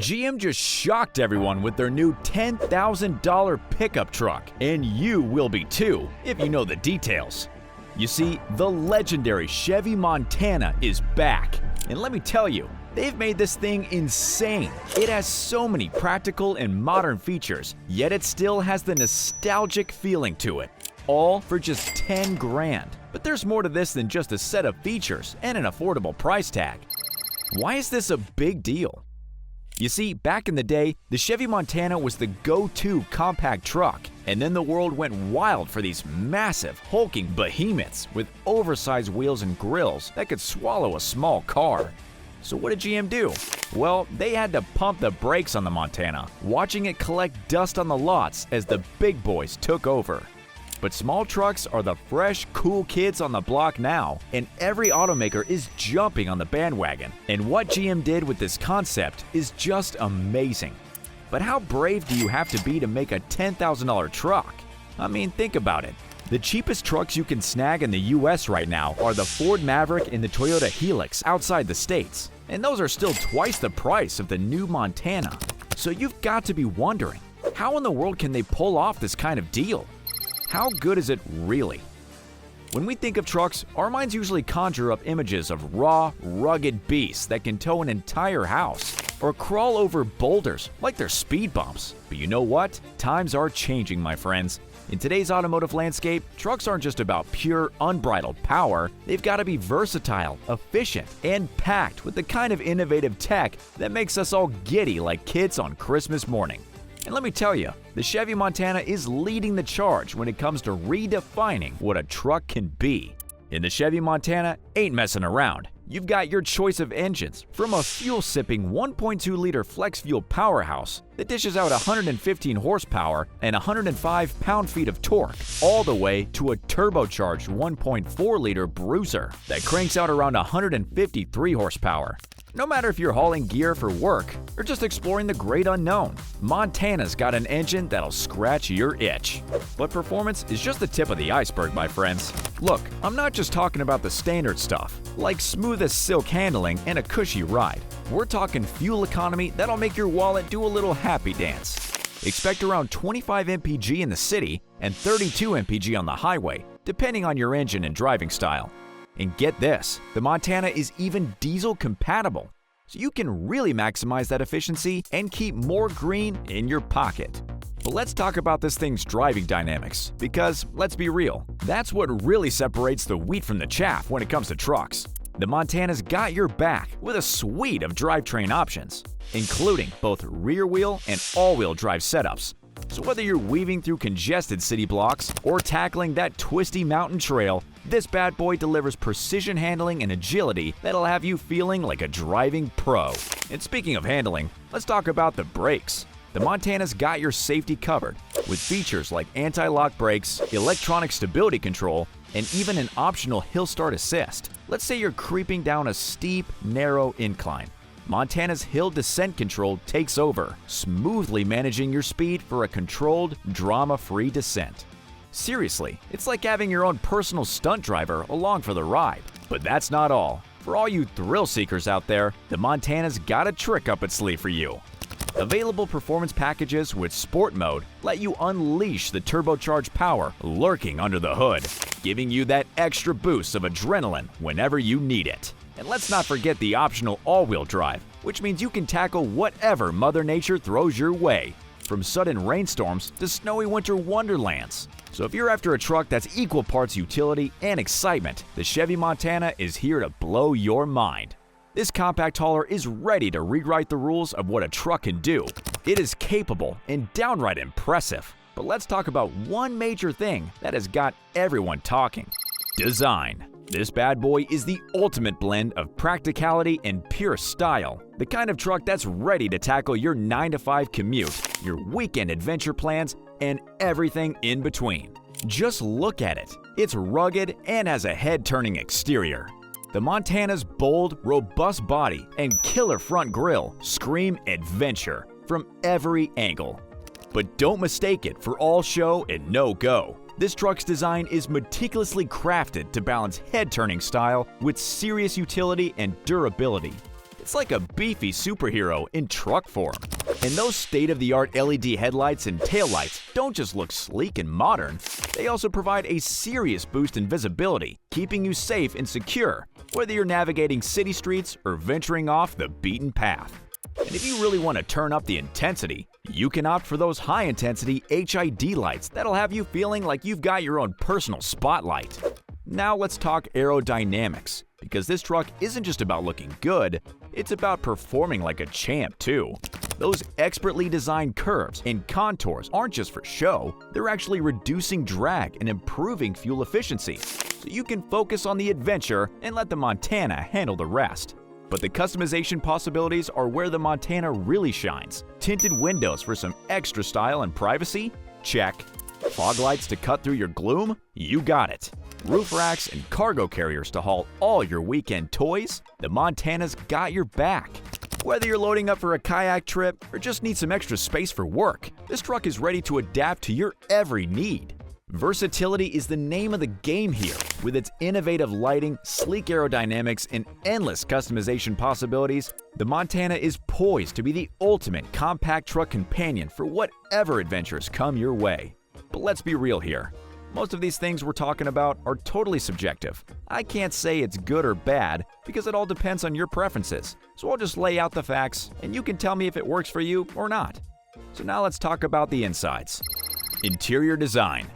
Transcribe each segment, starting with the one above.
GM just shocked everyone with their new $10,000 pickup truck, and you will be too if you know the details. You see, the legendary Chevy Montana is back, and let me tell you, they've made this thing insane. It has so many practical and modern features, yet it still has the nostalgic feeling to it, all for just 10 grand. But there's more to this than just a set of features and an affordable price tag. Why is this a big deal? You see, back in the day, the Chevy Montana was the go-to compact truck, and then the world went wild for these massive, hulking behemoths with oversized wheels and grills that could swallow a small car. So what did GM do? Well, they had to pump the brakes on the Montana, watching it collect dust on the lots as the big boys took over. But small trucks are the fresh, cool kids on the block now, and every automaker is jumping on the bandwagon. And what GM did with this concept is just amazing. But how brave do you have to be to make a $10,000 truck? I mean, think about it. The cheapest trucks you can snag in the US right now are the Ford Maverick and the Toyota Helix outside the States. And those are still twice the price of the new Montana. So you've got to be wondering, how in the world can they pull off this kind of deal? How good is it really? When we think of trucks, our minds usually conjure up images of raw, rugged beasts that can tow an entire house or crawl over boulders like they're speed bumps. But you know what? Times are changing, my friends. In today's automotive landscape, trucks aren't just about pure, unbridled power. They've got to be versatile, efficient, and packed with the kind of innovative tech that makes us all giddy like kids on Christmas morning. And let me tell you, the Chevy Montana is leading the charge when it comes to redefining what a truck can be. And the Chevy Montana ain't messing around. You've got your choice of engines, from a fuel-sipping 1.2-liter flex-fuel powerhouse that dishes out 115 horsepower and 105 pound-feet of torque, all the way to a turbocharged 1.4-liter bruiser that cranks out around 153 horsepower. No matter if you're hauling gear for work or just exploring the great unknown, Montana's got an engine that'll scratch your itch. But performance is just the tip of the iceberg, my friends. Look, I'm not just talking about the standard stuff, like smooth as silk handling and a cushy ride. We're talking fuel economy that'll make your wallet do a little happy dance. Expect around 25 mpg in the city and 32 mpg on the highway, depending on your engine and driving style. And get this, the Montana is even diesel compatible, so you can really maximize that efficiency and keep more green in your pocket. But let's talk about this thing's driving dynamics, because let's be real, that's what really separates the wheat from the chaff when it comes to trucks. The Montana's got your back with a suite of drivetrain options, including both rear-wheel and all-wheel drive setups. So whether you're weaving through congested city blocks or tackling that twisty mountain trail, this bad boy delivers precision handling and agility that'll have you feeling like a driving pro. And speaking of handling, let's talk about the brakes. The Montana's got your safety covered, with features like anti-lock brakes, electronic stability control, and even an optional hill start assist. Let's say you're creeping down a steep, narrow incline. Montana's hill descent control takes over, smoothly managing your speed for a controlled, drama-free descent. Seriously, it's like having your own personal stunt driver along for the ride. But that's not all. For all you thrill seekers out there, the Montana's got a trick up its sleeve for you. Available performance packages with Sport Mode let you unleash the turbocharged power lurking under the hood, giving you that extra boost of adrenaline whenever you need it. And let's not forget the optional all-wheel drive, which means you can tackle whatever Mother Nature throws your way, from sudden rainstorms to snowy winter wonderlands. So if you're after a truck that's equal parts utility and excitement, the Chevy Montana is here to blow your mind. This compact hauler is ready to rewrite the rules of what a truck can do. It is capable and downright impressive. But let's talk about one major thing that has got everyone talking: design. This bad boy is the ultimate blend of practicality and pure style. The kind of truck that's ready to tackle your 9-to-5 commute, your weekend adventure plans, and everything in between. Just look at it. It's rugged and has a head-turning exterior. The Montana's bold, robust body and killer front grille scream adventure from every angle. But don't mistake it for all show and no go. This truck's design is meticulously crafted to balance head-turning style with serious utility and durability. It's It's like a beefy superhero in truck form. And those state-of-the-art LED headlights and taillights don't just look sleek and modern, they also provide a serious boost in visibility, keeping you safe and secure, whether you're navigating city streets or venturing off the beaten path. And if you really want to turn up the intensity, you can opt for those high-intensity HID lights that'll have you feeling like you've got your own personal spotlight. Now let's talk aerodynamics, because this truck isn't just about looking good, it's about performing like a champ too. Those expertly designed curves and contours aren't just for show, they're actually reducing drag and improving fuel efficiency, so you can focus on the adventure and let the Montana handle the rest. But the customization possibilities are where the Montana really shines. Tinted windows for some extra style and privacy? Check. Fog lights to cut through your gloom? You got it. Roof racks and cargo carriers to haul all your weekend toys? The Montana's got your back. Whether you're loading up for a kayak trip or just need some extra space for work, this truck is ready to adapt to your every need. Versatility is the name of the game here. With its innovative lighting, sleek aerodynamics, and endless customization possibilities, the Montana is poised to be the ultimate compact truck companion for whatever adventures come your way. But let's be real here. Most of these things we're talking about are totally subjective. I can't say it's good or bad because it all depends on your preferences. So I'll just lay out the facts and you can tell me if it works for you or not. So now let's talk about the insides. Interior design.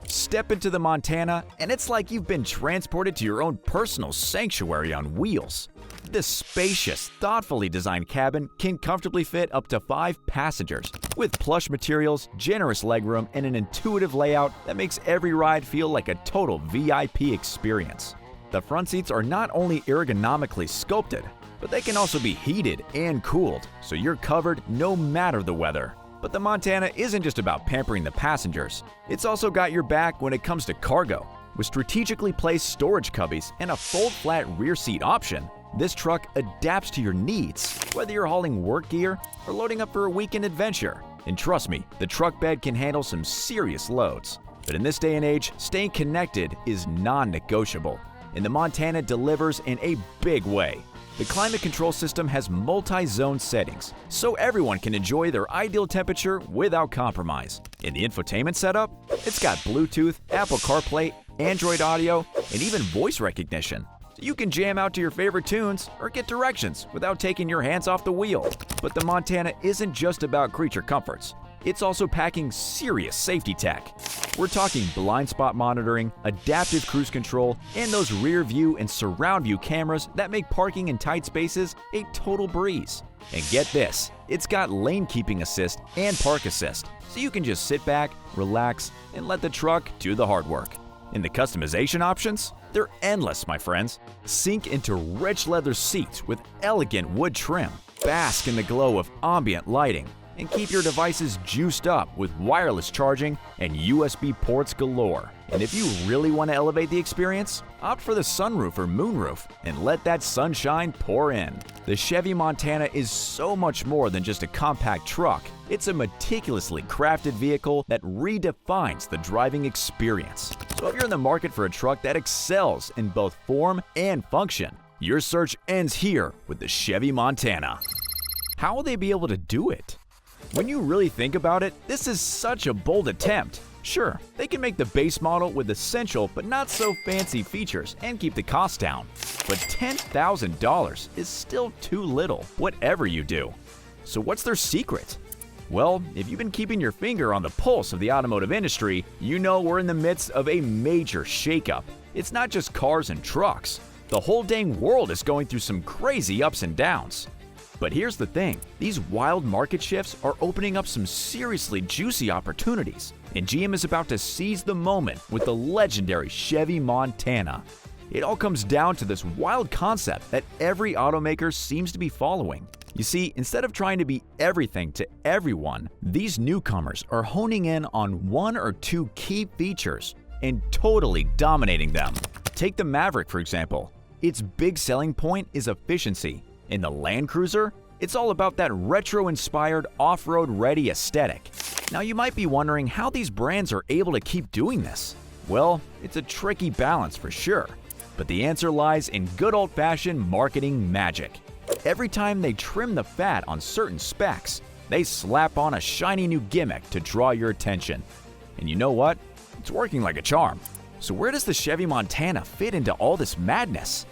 Step into the Montana and it's like you've been transported to your own personal sanctuary on wheels. This spacious, thoughtfully designed cabin can comfortably fit up to 5 passengers, with plush materials, generous legroom, and an intuitive layout that makes every ride feel like a total VIP experience. The front seats are not only ergonomically sculpted, but they can also be heated and cooled, so you're covered no matter the weather. But the Montana isn't just about pampering the passengers. It's also got your back when it comes to cargo. With strategically placed storage cubbies and a fold-flat rear seat option, this truck adapts to your needs, whether you're hauling work gear or loading up for a weekend adventure. And trust me, the truck bed can handle some serious loads. But in this day and age, staying connected is non-negotiable, and the Montana delivers in a big way. The climate control system has multi-zone settings, so everyone can enjoy their ideal temperature without compromise. In the infotainment setup, it's got Bluetooth, Apple CarPlay, Android Audio, and even voice recognition. So you can jam out to your favorite tunes or get directions without taking your hands off the wheel. But the Montana isn't just about creature comforts. It's also packing serious safety tech. We're talking blind spot monitoring, adaptive cruise control, and those rear view and surround view cameras that make parking in tight spaces a total breeze. And get this, it's got lane keeping assist and park assist, so you can just sit back, relax, and let the truck do the hard work. And the customization options? They're endless, my friends. Sink into rich leather seats with elegant wood trim, bask in the glow of ambient lighting, and keep your devices juiced up with wireless charging and USB ports galore. And if you really want to elevate the experience, opt for the sunroof or moonroof and let that sunshine pour in. The Chevy Montana is so much more than just a compact truck. It's a meticulously crafted vehicle that redefines the driving experience. So if you're in the market for a truck that excels in both form and function, your search ends here with the Chevy Montana. How will they be able to do it? When you really think about it, this is such a bold attempt. Sure, they can make the base model with essential but not so fancy features and keep the cost down. But $10,000 is still too little, whatever you do. So what's their secret? Well, if you've been keeping your finger on the pulse of the automotive industry, you know we're in the midst of a major shakeup. It's not just cars and trucks. The whole dang world is going through some crazy ups and downs. But here's the thing, these wild market shifts are opening up some seriously juicy opportunities, and GM is about to seize the moment with the legendary Chevy Montana. It all comes down to this wild concept that every automaker seems to be following. You see, instead of trying to be everything to everyone, these newcomers are honing in on 1 or 2 key features and totally dominating them. Take the Maverick, for example. Its big selling point is efficiency. In the Land Cruiser, it's all about that retro-inspired off-road ready aesthetic. Now you might be wondering how these brands are able to keep doing this. Well, it's a tricky balance for sure, but the answer lies in good old-fashioned marketing magic. Every time they trim the fat on certain specs, they slap on a shiny new gimmick to draw your attention. And you know what? It's working like a charm. So where does the Chevy Montana fit into all this madness?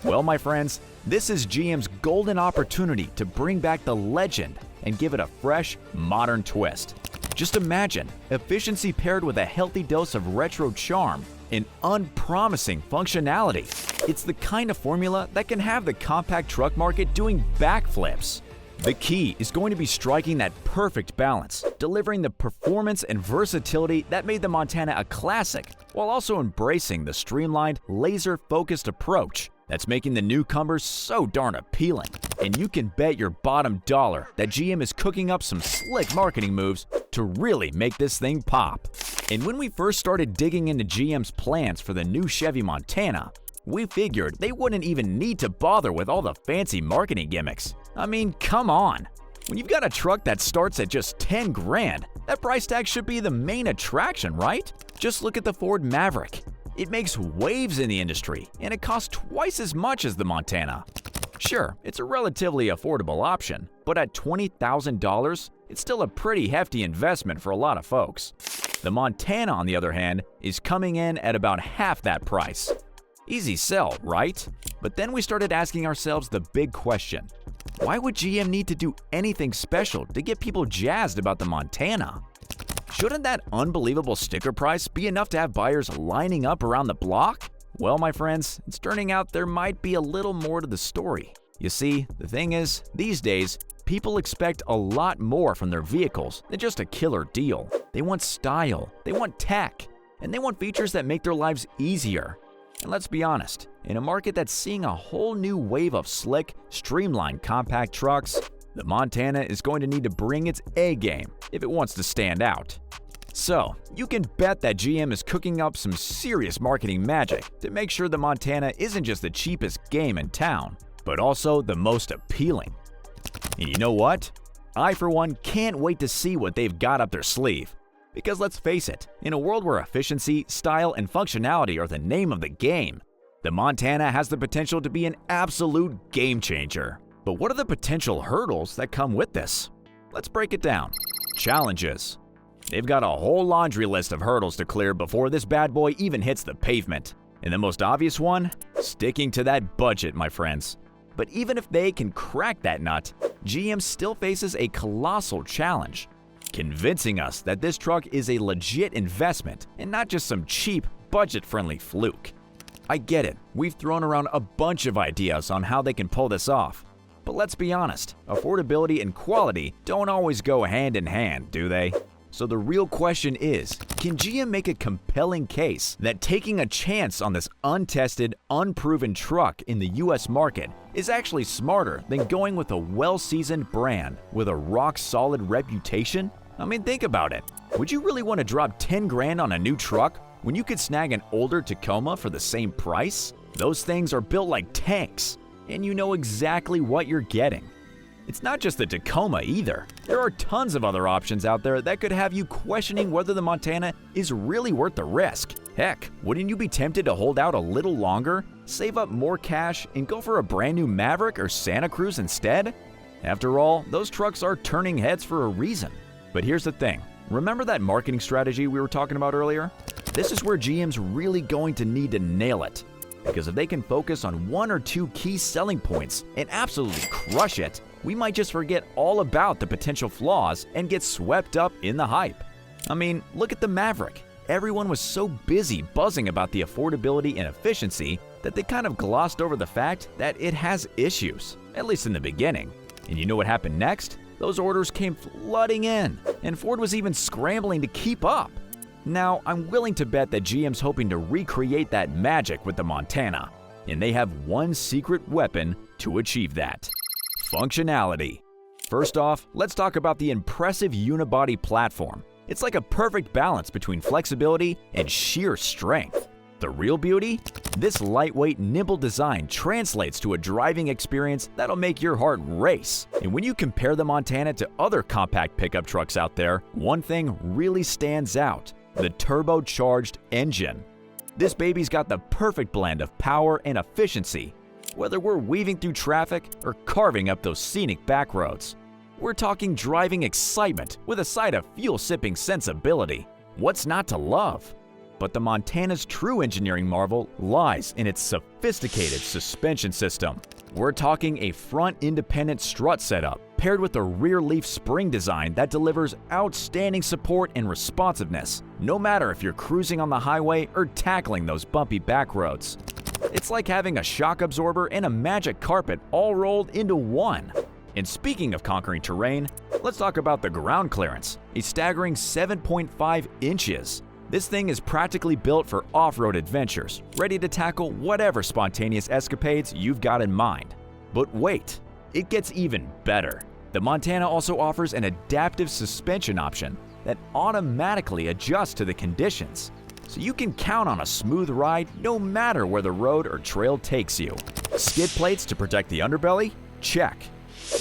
Well, my friends, this is GM's golden opportunity to bring back the legend and give it a fresh, modern twist. Just imagine efficiency paired with a healthy dose of retro charm and unpromising functionality. It's the kind of formula that can have the compact truck market doing backflips. The key is going to be striking that perfect balance, delivering the performance and versatility that made the Montana a classic, while also embracing the streamlined, laser-focused approach that's making the newcomers so darn appealing. And you can bet your bottom dollar that GM is cooking up some slick marketing moves to really make this thing pop. And when we first started digging into GM's plans for the new Chevy Montana, we figured they wouldn't even need to bother with all the fancy marketing gimmicks. I mean, come on. When you've got a truck that starts at just 10 grand, that price tag should be the main attraction, right? Just look at the Ford Maverick. It makes waves in the industry, and it costs twice as much as the Montana. Sure, it's a relatively affordable option, but at $20,000, it's still a pretty hefty investment for a lot of folks. The Montana, on the other hand, is coming in at about half that price. Easy sell, right? But then we started asking ourselves the big question. Why would GM need to do anything special to get people jazzed about the Montana? Shouldn't that unbelievable sticker price be enough to have buyers lining up around the block? Well, my friends, it's turning out there might be a little more to the story. You see, the thing is, these days, people expect a lot more from their vehicles than just a killer deal. They want style, they want tech, and they want features that make their lives easier. And let's be honest, in a market that's seeing a whole new wave of slick, streamlined compact trucks, the Montana is going to need to bring its A game if it wants to stand out. So, you can bet that GM is cooking up some serious marketing magic to make sure the Montana isn't just the cheapest game in town, but also the most appealing. And you know what? I, for one, can't wait to see what they've got up their sleeve. Because let's face it, in a world where efficiency, style, and functionality are the name of the game, the Montana has the potential to be an absolute game changer. But what are the potential hurdles that come with this? Let's break it down. Challenges. They've got a whole laundry list of hurdles to clear before this bad boy even hits the pavement. And the most obvious one? Sticking to that budget, my friends. But even if they can crack that nut, GM still faces a colossal challenge. Convincing us that this truck is a legit investment and not just some cheap, budget-friendly fluke. I get it, we've thrown around a bunch of ideas on how they can pull this off. But let's be honest, affordability and quality don't always go hand in hand, do they? So the real question is, can GM make a compelling case that taking a chance on this untested, unproven truck in the US market is actually smarter than going with a well-seasoned brand with a rock-solid reputation? I mean, think about it. Would you really want to drop 10 grand on a new truck when you could snag an older Tacoma for the same price? Those things are built like tanks, and you know exactly what you're getting. It's not just the Tacoma either. There are tons of other options out there that could have you questioning whether the Montana is really worth the risk. Heck, wouldn't you be tempted to hold out a little longer, save up more cash, and go for a brand new Maverick or Santa Cruz instead? After all, those trucks are turning heads for a reason. But here's the thing. Remember that marketing strategy we were talking about earlier? This is where GM's really going to need to nail it. Because if they can focus on one or two key selling points and absolutely crush it, we might just forget all about the potential flaws and get swept up in the hype. I mean, look at the Maverick. Everyone was so busy buzzing about the affordability and efficiency that they kind of glossed over the fact that it has issues, at least in the beginning. And you know what happened next? Those orders came flooding in, and Ford was even scrambling to keep up. Now, I'm willing to bet that GM's hoping to recreate that magic with the Montana, and they have one secret weapon to achieve that. Functionality. First off, let's talk about the impressive unibody platform. It's like a perfect balance between flexibility and sheer strength. The real beauty? This lightweight, nimble design translates to a driving experience that'll make your heart race. And when you compare the Montana to other compact pickup trucks out there, one thing really stands out: the turbocharged engine. This baby's got the perfect blend of power and efficiency. Whether we're weaving through traffic or carving up those scenic back roads, we're talking driving excitement with a side of fuel-sipping sensibility. What's not to love? But the Montana's true engineering marvel lies in its sophisticated suspension system. We're talking a front independent strut setup paired with a rear leaf spring design that delivers outstanding support and responsiveness, no matter if you're cruising on the highway or tackling those bumpy back roads. It's like having a shock absorber and a magic carpet all rolled into one. And speaking of conquering terrain, let's talk about the ground clearance, a staggering 7.5 inches. This thing is practically built for off-road adventures, ready to tackle whatever spontaneous escapades you've got in mind. But wait, it gets even better. The Montana also offers an adaptive suspension option that automatically adjusts to the conditions, so you can count on a smooth ride no matter where the road or trail takes you. Skid plates to protect the underbelly? Check.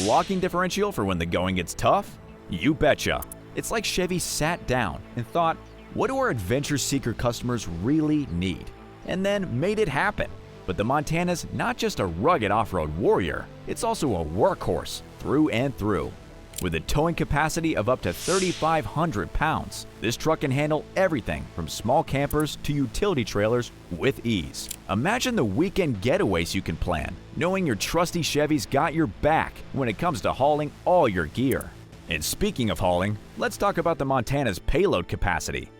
Locking differential for when the going gets tough? You betcha. It's like Chevy sat down and thought, what do our adventure seeker customers really need? And then made it happen. But the Montana's not just a rugged off-road warrior, it's also a workhorse through and through. With a towing capacity of up to 3,500 pounds, this truck can handle everything from small campers to utility trailers with ease. Imagine the weekend getaways you can plan, knowing your trusty Chevy's got your back when it comes to hauling all your gear. And speaking of hauling, let's talk about the Montana's payload capacity.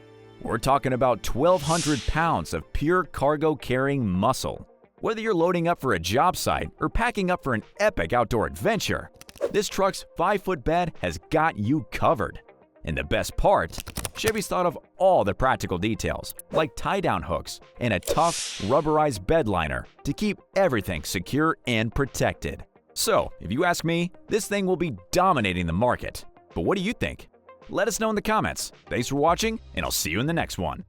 We're talking about 1,200 pounds of pure cargo carrying muscle. Whether you're loading up for a job site or packing up for an epic outdoor adventure, this truck's 5-foot bed has got you covered. And the best part, Chevy's thought of all the practical details, like tie-down hooks and a tough, rubberized bed liner to keep everything secure and protected. So, if you ask me, this thing will be dominating the market. But what do you think? Let us know in the comments. Thanks for watching, and I'll see you in the next one.